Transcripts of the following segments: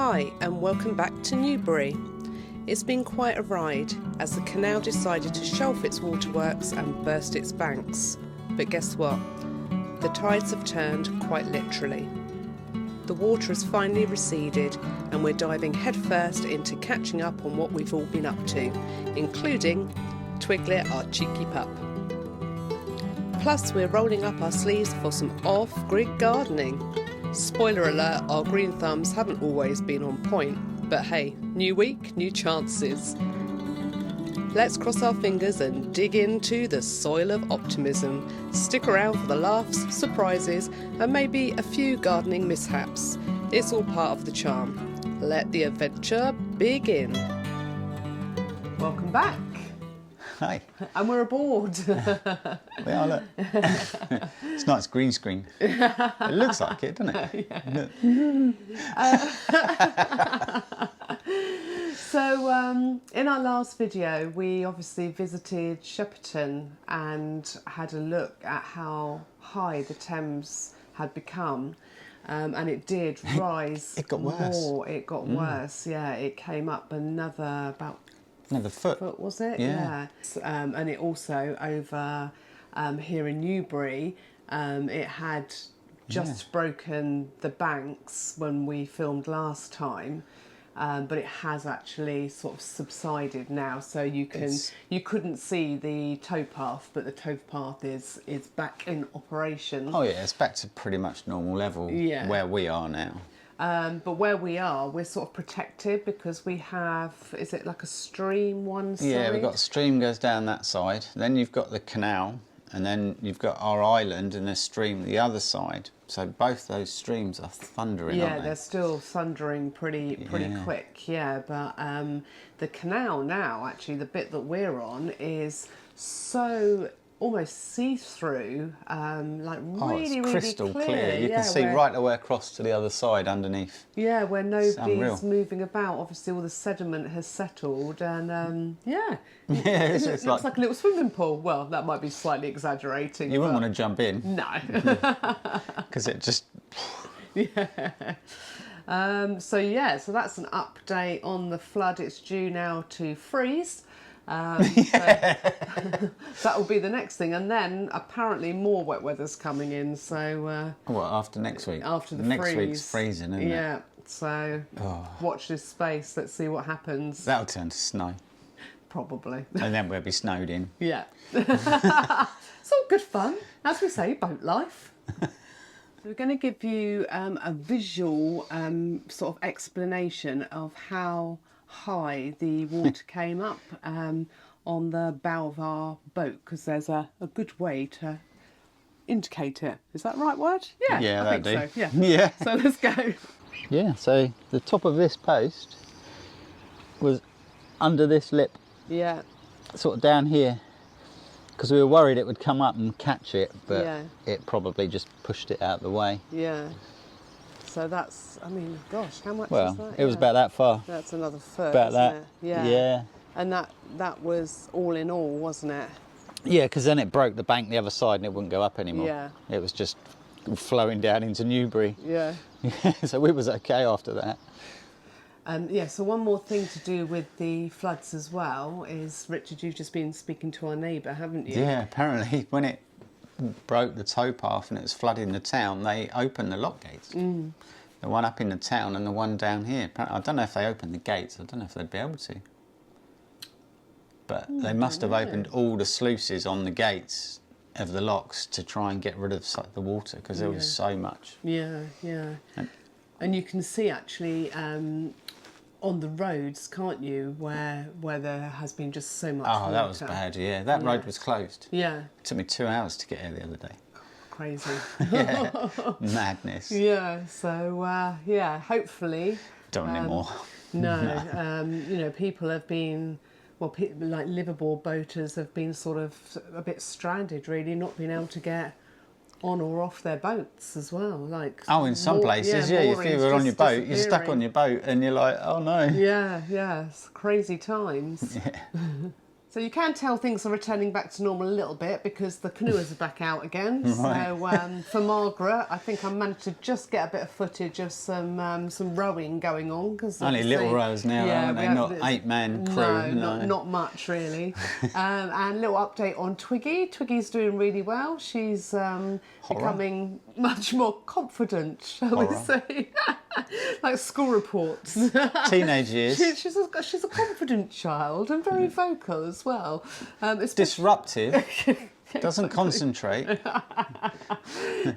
Hi and welcome back to Newbury. It's been quite a ride as the canal decided to shelf its waterworks and burst its banks. But guess what? The tides have turned quite literally. The water has finally receded and we're diving headfirst into catching up on what we've all been up to, including Twiglet, our cheeky pup. Plus we're rolling up our sleeves for some off-grid gardening. Spoiler alert, our green thumbs haven't always been on point, but hey, new week, new chances. Let's cross our fingers and dig into the soil of optimism. Stick around for the laughs, surprises, and maybe a few gardening mishaps. It's all part of the charm. Let the adventure begin. Welcome back. Hi. And we're aboard. We are, look. It's nice green screen. It looks like it, doesn't it? Yeah. So in our last video, we obviously visited Shepperton and had a look at how high the Thames had become. And it did rise. It got worse. More. It got worse, yeah. It came up another foot, was it? Yeah. And it also over here in Newbury, it had just broken the banks when we filmed last time, but it has actually sort of subsided now. So you couldn't see the towpath, but the towpath is back in operation. Oh yeah, it's back to pretty much normal level where we are now. But where we are, we're sort of protected because we have, is it like a stream one side? Yeah, we've got a stream goes down that side. Then you've got the canal, and then you've got our island and a stream the other side. So both those streams are thundering, aren't they? Yeah, they're still thundering pretty quick, yeah. But the canal now, actually, the bit that we're on is so almost see-through, like really crystal really clear. You can see right the way across to the other side underneath. Yeah, where nobody's moving about. Obviously, all the sediment has settled, and it looks like a little swimming pool. Well, that might be slightly exaggerating. You wouldn't want to jump in. No, because it just. Yeah. So that's an update on the flood. It's due now to freeze. So that will be the next thing, and then apparently more wet weather's coming in. So after next week? After the next freeze. Week's freezing, isn't it? Yeah. So watch this space. Let's see what happens. That'll turn to snow. Probably. And then we'll be snowed in. Yeah. It's all good fun, as we say, boat life. So we're going to give you a visual sort of explanation of how high the water came up on the bow of our boat, because there's a good way to indicate it. Is that the right word? Yeah, I think that'd so. Yeah. Yeah. So let's go. Yeah, so the top of this post was under this lip. Yeah. Sort of down here, because we were worried it would come up and catch it, but it probably just pushed it out of the way. Yeah. So that's, I mean, gosh, how much is that? Well, it was about that far. That's another foot, about that. It? Yeah. Yeah. And that was all in all, wasn't it? Yeah, because then it broke the bank the other side and it wouldn't go up anymore. Yeah. It was just flowing down into Newbury. Yeah. So we was okay after that. So one more thing to do with the floods as well is, Richard, you've just been speaking to our neighbour, haven't you? Yeah, apparently when it broke the towpath and it was flooding the town, they opened the lock gates. The one up in the town and the one down here. I don't know if they opened the gates. I don't know if they'd be able to. But they must have opened all the sluices on the gates of the locks to try and get rid of the water, because there was so much. Yeah, yeah. And you can see actually on the roads, can't you, where there has been just so much water. That was bad, yeah. That road was closed. Yeah. It took me 2 hours to get here the other day. Crazy. Yeah. Madness. Yeah, so, hopefully... Don't anymore. No, people have been... Well, like liveaboard boaters have been sort of a bit stranded, really, not being able to get on or off their boats as well. Like in some places, if you were on your boat, you're stuck on your boat and you're like, oh no. Yeah, it's crazy times. Yeah. So you can tell things are returning back to normal a little bit because the canoers are back out again. Right. So for Margaret, I think I managed to just get a bit of footage of some rowing going on. Cause Only little rows now, aren't they? Not 8-man crew. No, not much really. And a little update on Twiggy. Twiggy's doing really well. She's becoming much more confident, shall we say. Like school reports. Teenage years. She's a confident child and very vocal as well. Disruptive. Doesn't concentrate.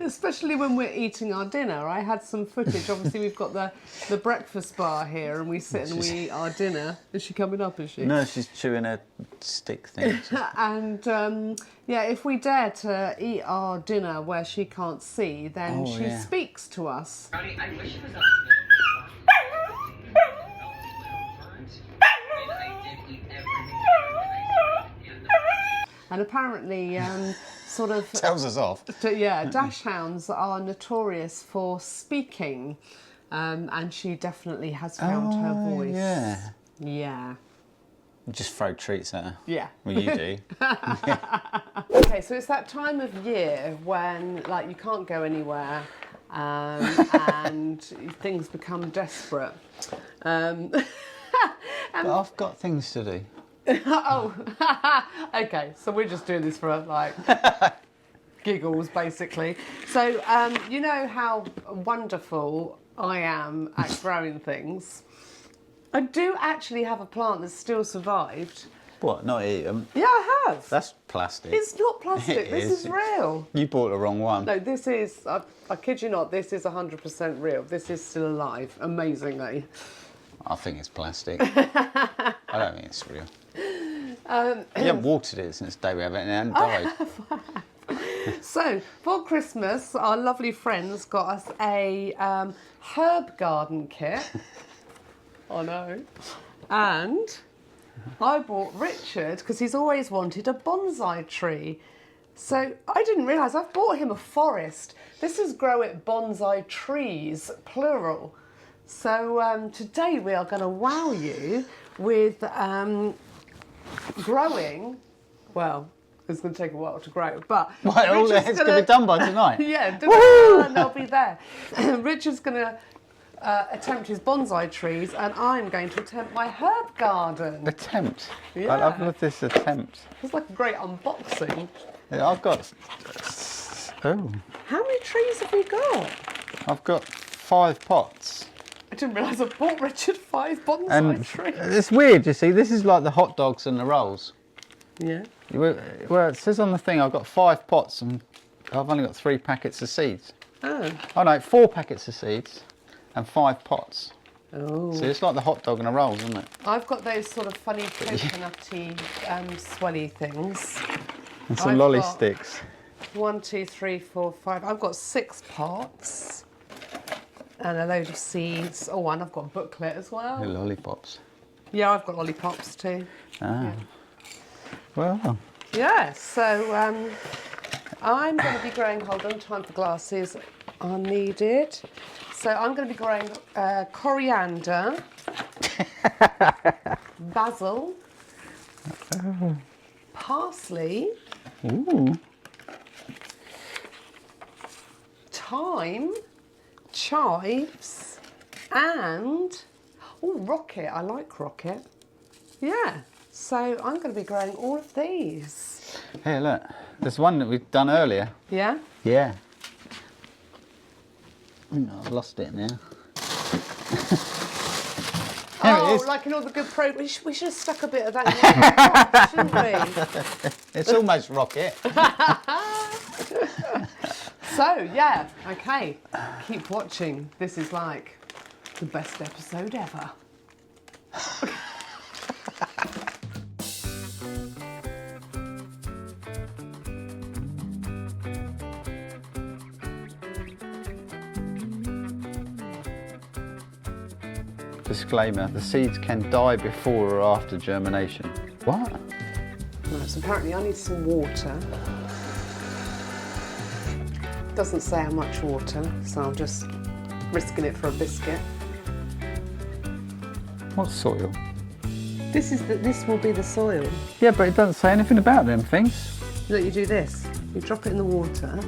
Especially when we're eating our dinner. I had some footage. Obviously, we've got the breakfast bar here, and we sit and we eat our dinner. Is she coming up? Is she? No, she's chewing a stick thing. And yeah, if we dare to eat our dinner where she can't see, then she speaks to us. I wish it was And apparently, sort of... Tells us off. Yeah, dachshunds are notorious for speaking. And she definitely has found her voice. Yeah. Yeah. Just throw treats at her. Yeah. Well, you do. Okay, so it's that time of year when, like, you can't go anywhere and things become desperate. But I've got things to do. Oh, okay. So we're just doing this for like giggles, basically. So you know how wonderful I am at growing things. I do actually have a plant that's still survived. What? Not eat them? Yeah, I have. That's plastic. It's not plastic. It This is real. You bought the wrong one. No, this is. I kid you not. This is 100% real. This is still alive. Amazingly. I think it's plastic. I don't think it's real. You haven't watered it since the day we have it and it died. So, for Christmas, our lovely friends got us a herb garden kit. I know. And I bought Richard, because he's always wanted a bonsai tree. So, I didn't realise, I've bought him a forest. This is Grow It Bonsai Trees, plural. So, today we are going to wow you with growing, well, it's going to take a while to grow, but... Right, all that's going to be done by tonight? Yeah, and they'll be there. Richard's going to attempt his bonsai trees, and I'm going to attempt my herb garden. Attempt? Yeah. I love this attempt. It's like a great unboxing. Yeah, I've got... Oh. How many trees have we got? I've got 5 pots. I didn't realise I bought Richard 5 bonsai trees. It's weird, you see, this is like the hot dogs and the rolls. Yeah. Well, it says on the thing I've got 5 pots and I've only got 3 packets of seeds. Oh. Oh no, 4 packets of seeds and 5 pots. Oh. So it's like the hot dog and the rolls, isn't it? I've got those sort of funny coconutty, swelly things. And some lolly sticks. 1, 2, 3, 4, 5. I've got 6 pots. And a load of seeds. Oh, and I've got a booklet as well. The lollipops. Yeah, I've got lollipops too. Ah. Yeah. Well. Yeah, so I'm going to be growing, hold on, time for glasses are needed. So I'm going to be growing coriander, basil, parsley, Ooh. thyme, chives, and rocket. I like rocket. Yeah, so I'm going to be growing all of these. Here, look. There's one that we've done earlier. Yeah? Yeah. No, I've lost it now. There it is. Like in all the good we should have stuck a bit of that in the shouldn't we? It's almost rocket. So, yeah, okay. Keep watching. This is like the best episode ever. Disclaimer, the seeds can die before or after germination. What? Right, so apparently I need some water. Doesn't say how much water, so I'm just risking it for a biscuit. What soil? This will be the soil. Yeah, but it doesn't say anything about them things. Look, you do this. You drop it in the water.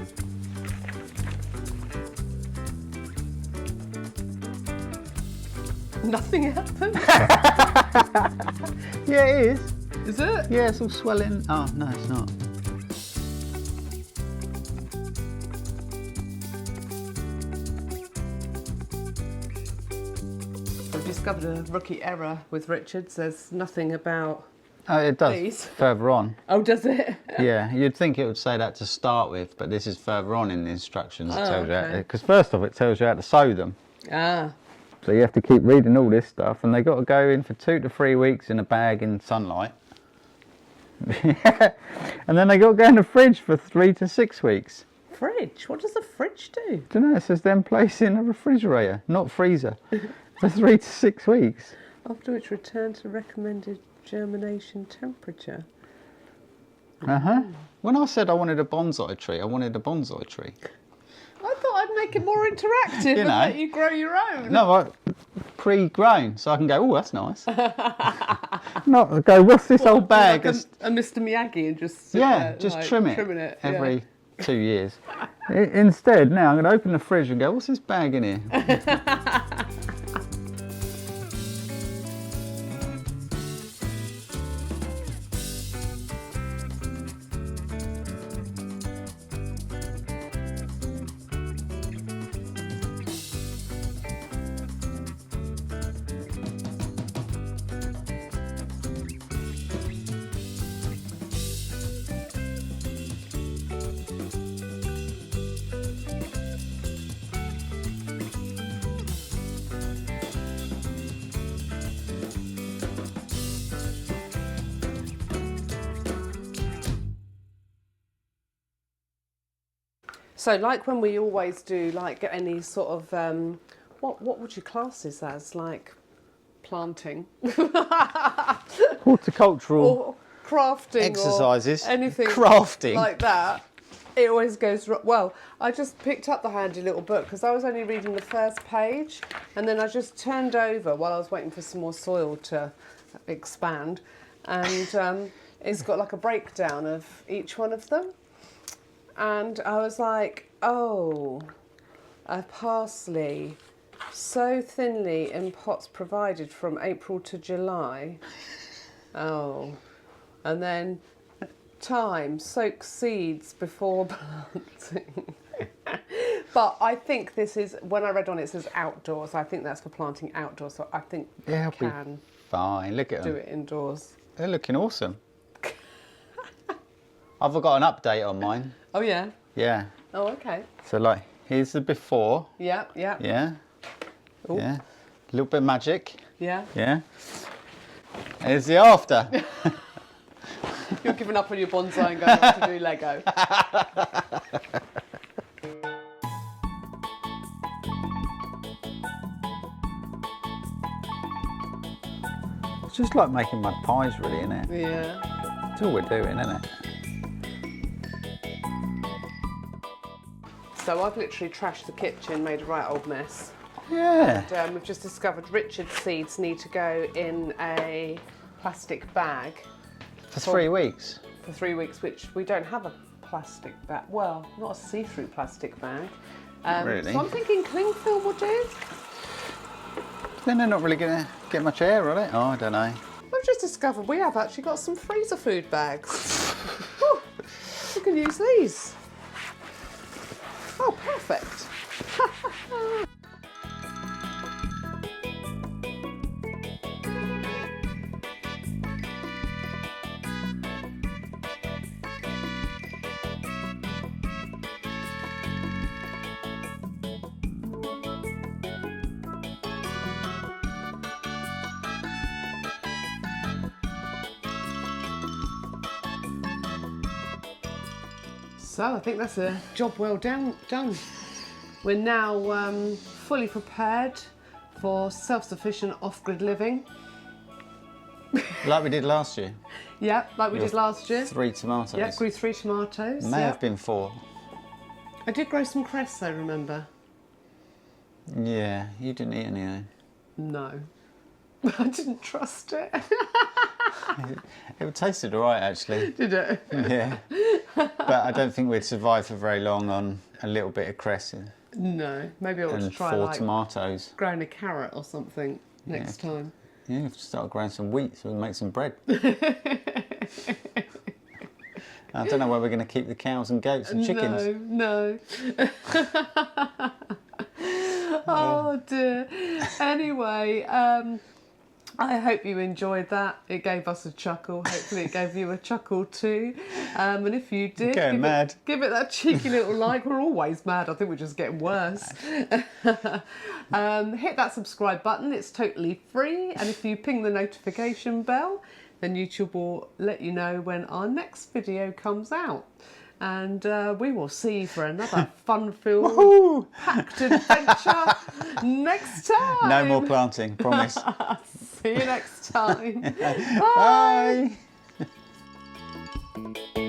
Nothing happens. Yeah, it is. Is it? Yeah, it's all swelling. Oh, no, it's not. I've discovered a rookie error with Richards. There's nothing about... Oh, it does These. further on. Oh, does it? Yeah, you'd think it would say that to start with, but this is further on in the instructions. It tells you okay. because first off, it tells you how to sew them. Ah. So you have to keep reading all this stuff, and they got to go in for 2 to 3 weeks in a bag in sunlight. And then they got to go in the fridge for 3 to 6 weeks. Fridge? What does the fridge do? Don't know. It says then place in a refrigerator, not freezer, for 3 to 6 weeks. After which return to recommended germination temperature. When I said I wanted a bonsai tree, I wanted a bonsai tree. I thought I'd make it more interactive and let you grow your own. No, pre-grown, so I can go, oh, that's nice. Not go, what's this old bag? Like a Mr. Miyagi and just sit Yeah, there, just like, trimming it every 2 years. Instead, now I'm going to open the fridge and go, what's this bag in here? So, like when we always do, like any sort of, what would you class this as? Like planting, Horticultural or crafting, exercises, or anything crafting like that. It always goes well. I just picked up the handy little book because I was only reading the first page, and then I just turned over while I was waiting for some more soil to expand, and it's got like a breakdown of each one of them. And I was like, oh, a parsley so thinly in pots provided from April to July. Oh, and then thyme, soak seeds before planting. But I think this is, when I read on it says outdoors, I think that's for planting outdoors, so I think you can fine. Look at them. do it indoors. They're looking awesome. I've got an update on mine. Oh, yeah? Yeah. Oh, okay. So, like, here's the before. Yeah, yeah. Yeah. Ooh. Yeah. A little bit of magic. Yeah. Yeah. Here's the after. You're giving up on your bonsai and going off to do Lego. It's just like making mud pies, really, isn't it? Yeah. That's all we're doing, isn't it? So I've literally trashed the kitchen, made a right old mess. Yeah. And we've just discovered Richard's seeds need to go in a plastic bag. For 3 weeks. For 3 weeks, which we don't have a plastic bag. Well, not a see-through plastic bag. Really? So I'm thinking cling film will do. Then they're not really going to get much air on it. Oh, I don't know. I've just discovered we have actually got some freezer food bags. Whew, we can use these. Oh, perfect. So I think that's a job well done. We're now fully prepared for self-sufficient off-grid living. Like we did last year. Yeah, like we did last year. 3 tomatoes. Yeah, grew 3 tomatoes. May have been 4. I did grow some cress though, remember? Yeah, you didn't eat any though. No. I didn't trust it. It tasted all right, actually. Did it? Yeah. But I don't think we'd survive for very long on a little bit of cress No, maybe I'll and just try 4 like tomatoes. growing a carrot or something next time. Yeah, we've started growing some wheat so we can make some bread. I don't know where we're going to keep the cows and goats and chickens. No. Oh dear. Anyway, I hope you enjoyed that. It gave us a chuckle. Hopefully it gave you a chuckle too. And if you did, give it that cheeky little like. We're always mad. I think we're just getting worse. Hit that subscribe button. It's totally free. And if you ping the notification bell, then YouTube will let you know when our next video comes out. And we will see you for another fun-filled, packed adventure next time. No more planting, promise. See you next time. Bye. Bye.